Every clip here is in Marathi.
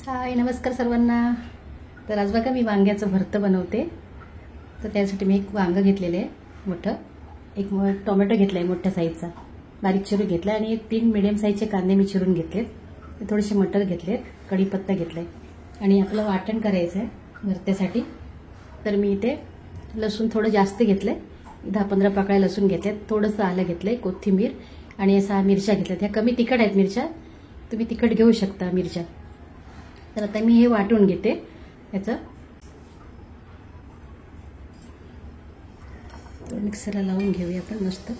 हाय, नमस्कार सर्वांना। तर आज बघा मी वांग्याचं भरतं बनवते। तर त्यासाठी मी एक वांग घेतलेले आहे मोठं, एक टोमॅटो घेतलाय मोठ्या साईजचा, बारीक चिरून घेतला, आणि 3 मीडियम साईजचे कांदे मी चिरून घेतलेत, थोडेसे मटर घेतलेत, कढीपत्ता घेतलाय, आणि आपलं वाटण करायचं आहे भरत्यासाठी। तर मी इथे लसूण थोडं जास्त घेतलंय, 10-15 पाकळ्या लसूण घेतल्यात, थोडंसं आलं घेतलंय, कोथिंबीर, आणि 6 मिरच्या घेतल्यात। ह्या कमी तिखट आहेत मिरच्या, तुम्ही तिखट घेऊ शकता मिरच्या। तर आता मी हे वाटून घेते। याचं मिक्सरला लावून घेऊया आपण मस्त।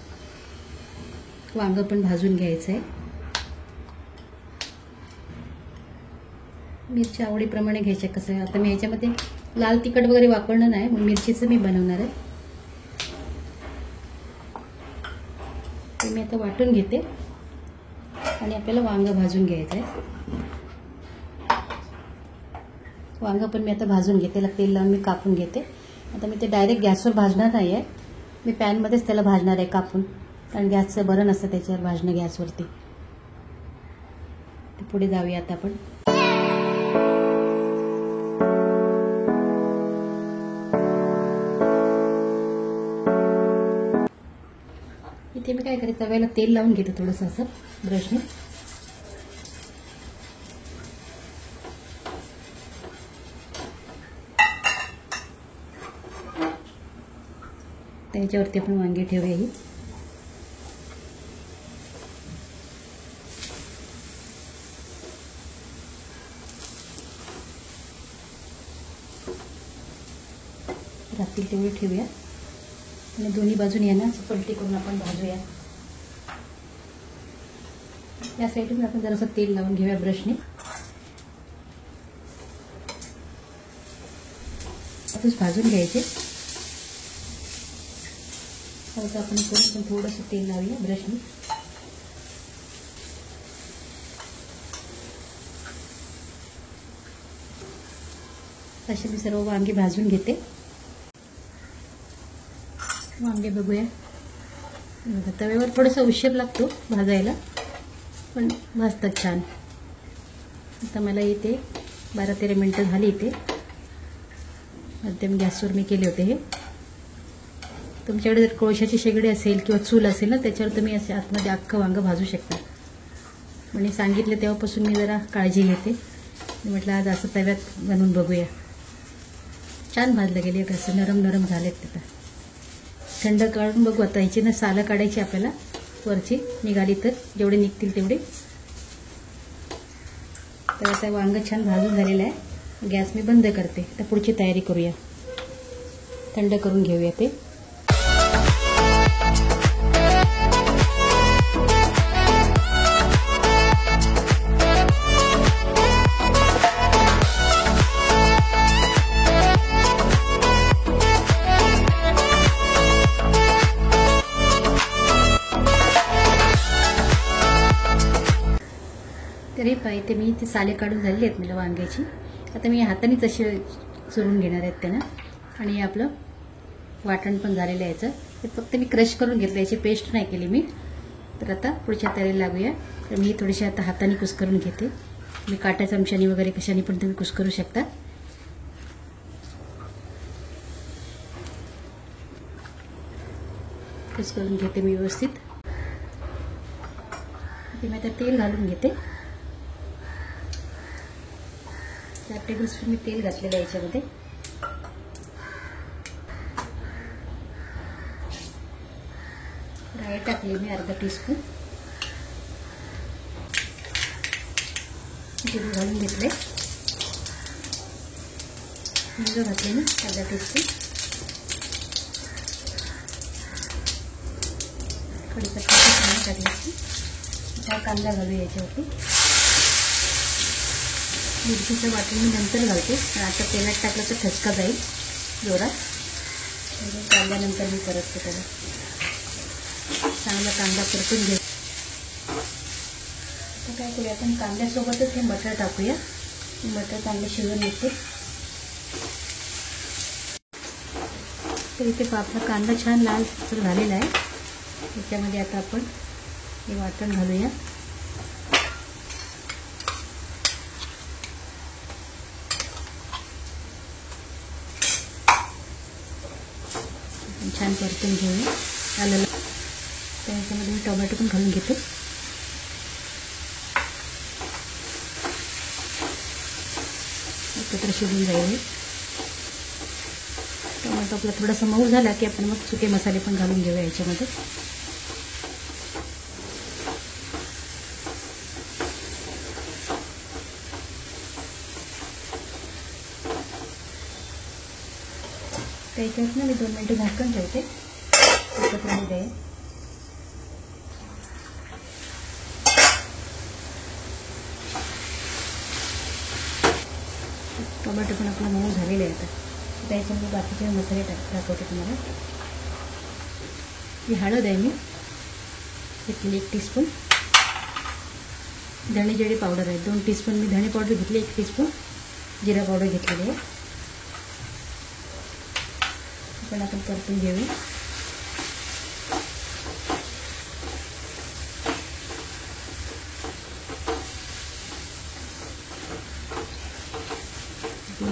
वांग पण भाजून घ्यायचं आहे, मिरची आवडीप्रमाणे घ्यायच्या। कसं आता मी याच्यामध्ये लाल तिखट वगैरे वापरणार नाही, मग मिरचीचं मी बनवणार आहे। ते मी आता वाटून घेते, आणि आपल्याला वांग भाजून घ्यायचं आहे। वांग पण मी आता भाजून घेते, तेल लावून मी कापून घेते। आता मी ते डायरेक्ट गॅसवर भाजणार नाही आहे, मी पॅनमध्येच त्याला भाजणार आहे कापून, कारण गॅसचं बरं नसतं त्याच्यावर भाजणं गॅसवरती। पुढे जाऊया आता आपण। इथे मी काय करते, तव्याला तेल लावून घेते थोडंसं असं ब्रशने। त्याच्यावरती आपण वांगे ठेवूया ही। राहतील तेवढी ठेवूया, आणि दोन्ही बाजूने यांना पलटी करून आपण भाजूया। या साईडून आपण जरासं तेल लावून घेऊया ब्रशने, आताच भाजून घ्यायचे। आता आपण पण थोडंसं तेल लावूया ब्रशने। असे मी सर्व वांगे भाजून घेते। वांगे बघूया, तव्यावर थोडासा उशीर लागतो भाजायला, पण भाजतात छान। आता मला इथे 12-13 मिनिटं झाली। इथे मध्यम गॅसवर मी केले होते हे। तुमच्याकडे जर कोळशाची शेगडी असेल किंवा चूल असेल ना, त्याच्यावर तुम्ही असे आतमध्ये अख्खं वांग भाजू शकता। म्हणजे सांगितलं तेव्हापासून मी जरा काळजी घेते, म्हटलं आज असं तव्यात बनवून बघूया। छान भाजलं गेले, कसं नरम नरम झालेत। तिथं थंड काढून बघू आता। ह्याची ना सालं काढायची आपल्याला, वरची निघाली तर जेवढे निघतील तेवढे। तर आता वांग छान भाजून झालेलं आहे, गॅस मी बंद करते। तर पुढची तयारी करूया, थंड करून घेऊया ते। तरी पाहिजे मी ती साले काढून झालेली आहेत मला वांग्याची। आता मी हातानेच अशी चुरून घेणार आहेत त्यांना, आणि आपलं वाटण पण झालेलं आहे याचं। हे फक्त मी क्रश करून घेतलं, याची पेस्ट नाही केली मी। तर आता पुढच्या तयारीला लागूया। तर मी थोडीशी आता हाताने कुस्करून घेते, मी काट्या चमच्यानी वगैरे कशाने पण तुम्ही कुस्करू शकता। कुस्करून घेते मी व्यवस्थित। मी आता तेल घालून घेते, 4 टेबलस्पून मी तेल घातलेलं आहे याच्यामध्ये। राई टाकली मी अर्धा टीस्पून, जिरे घालून घेतले, हिंग घातले मी अर्धा टीस्पून, कढीपत्त्याची पानं टाकली, कांदा घालूया याच्यावरती। मिरचीचं वाटण मी नंतर घालते, पण आता तेलात टाकलं तर ठसका जाईल जोरात, कांद्यानंतर मी परतते त्याला। चांगला कांदा परतून घेऊ। आता काय करूया आपण, कांद्यासोबतच हे मटर टाकूया, मटर चांगले शिजून येते। तर इथे आपला कांदा छान लाल झालेला आहे, त्याच्यामध्ये आता आपण हे वाटण घालूया। छान परतून घेऊया. आलं त्याच्यामध्ये मी टोमॅटो पण घालून घेते. एकत्र शिजून जाईल. टोमॅटो आपला थोडासा मऊ झाला की आपण मग सुके मसाले पण घालून घेऊया याच्यामध्ये. त्याच्यात ना मी 2 मिनिटं झाकण ठेवते. एकत्र होते. टोमॅटो पण आपला मऊ झालेला आहे. आता त्याच्यामध्ये बाकीचे मसाले दाखवते तुम्हाला. ही हळद आहे मी घेतली 1 टीस्पून. धणे जिरे पावडर आहे 2 टीस्पून मी धणे पावडर घेतली. 1 टीस्पून जिरा पावडर घेतलेली आहे. पण आपण परतून घेऊया.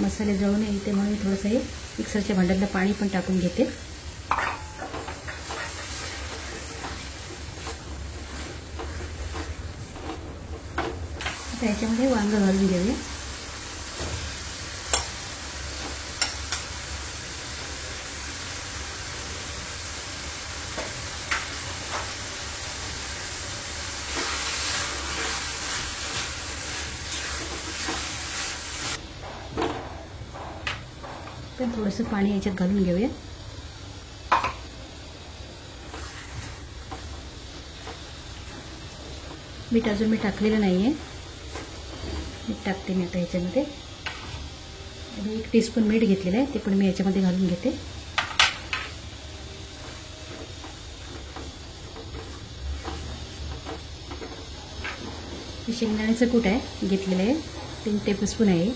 मसाले जळू नये इथे म्हणून थोडंसं हे मिक्सरच्या भांड्यातलं पाणी पण टाकून घेते. त्याच्यामध्ये वांग घालून घेऊया. पण थोडंसं पाणी याच्यात घालून घेऊया. मीठ अजून मी टाकलेलं नाही आहे. मीठ टाकते मी आता याच्यामध्ये. 1 टीस्पून मीठ घेतलेलं आहे ते पण मी याच्यामध्ये घालून घेते. शेंगदाण्याचं कूट आहे घेतलेलं आहे 3 टेबलस्पून आहे.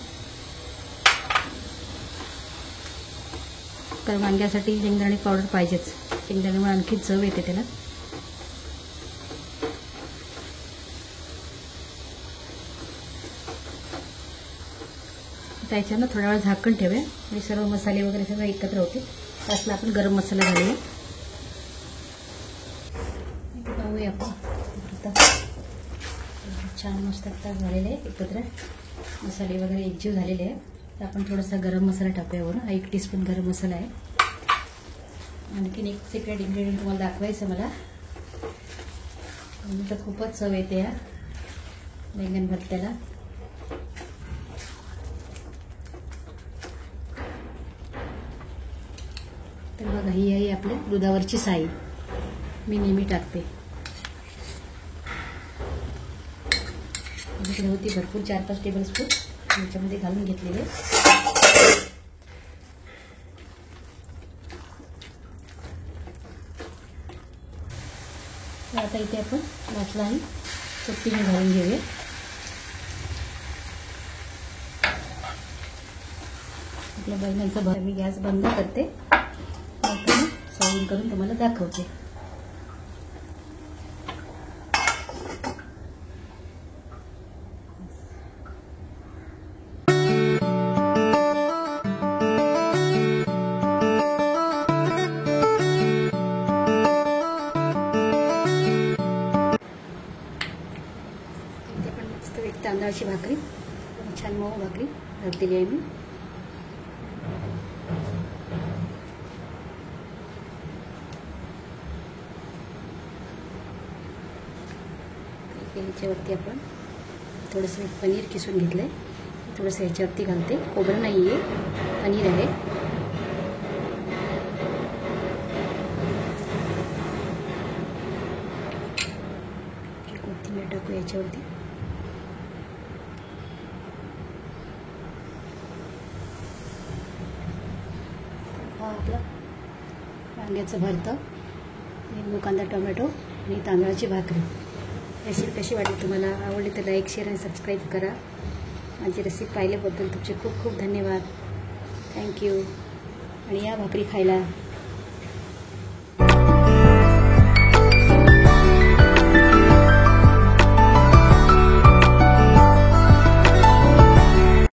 कारण वांग्यासाठी शेंगदाणे पावडर पाहिजेच. शेंगदाण्यामुळे आणखी चव येते त्याला. त्याच्यानं थोडा वेळ झाकण ठेवूया आणि सर्व मसाले वगैरे सगळं एकत्र होते. त्यातला आपण गरम मसाला घालूया. पाहूया आपण छान मस्त आता झालेले आहे. एकत्र मसाले वगैरे एकजीव झालेले आहे. तर आपण थोडासा गरम मसाला टाकूया वरून. 1 टीस्पून गरम मसाला आहे. आणखीन एक सिक्रेट इन्ग्रेडियंट तुम्हाला दाखवायचं मला. तर खूपच चव येते या बैंगन भरत्याला. तर बघा ही आहे आपली दुधावरची साई. मी नेहमी टाकते. इकडे होती भरपूर 4-5 टेबलस्पून याच्यामध्ये घालून घेतलेले. आता इथे आपण मसाला ही चटणी घालून घेऊया. आपल्या बैंगनचा भर मी गॅस बंद करते. सर्विंग करून तुम्हाला दाखवते. तांदळाची भाकरी छान मऊ भाकरी घातलेली आहे मी. याच्यावरती आपण थोडंसं पनीर किसून घेतलंय. थोडंसं याच्यावरती घालते. खोबरं नाही आहे, पनीर आहे. कोथिंबीर टाकू याच्यावरती. हा आपला वांग्याचं भरतं, लिंबू कांदा टोमॅटो आणि तांदळाची भाकरी. रेसिपी कशी वाटली तुम्हाला? आवडली तर लाईक शेअर आणि सबस्क्राईब करा. माझी रेसिपी पाहिल्याबद्दल तुमचे खूप खूप धन्यवाद. थँक्यू. आणि या भाकरी खायला.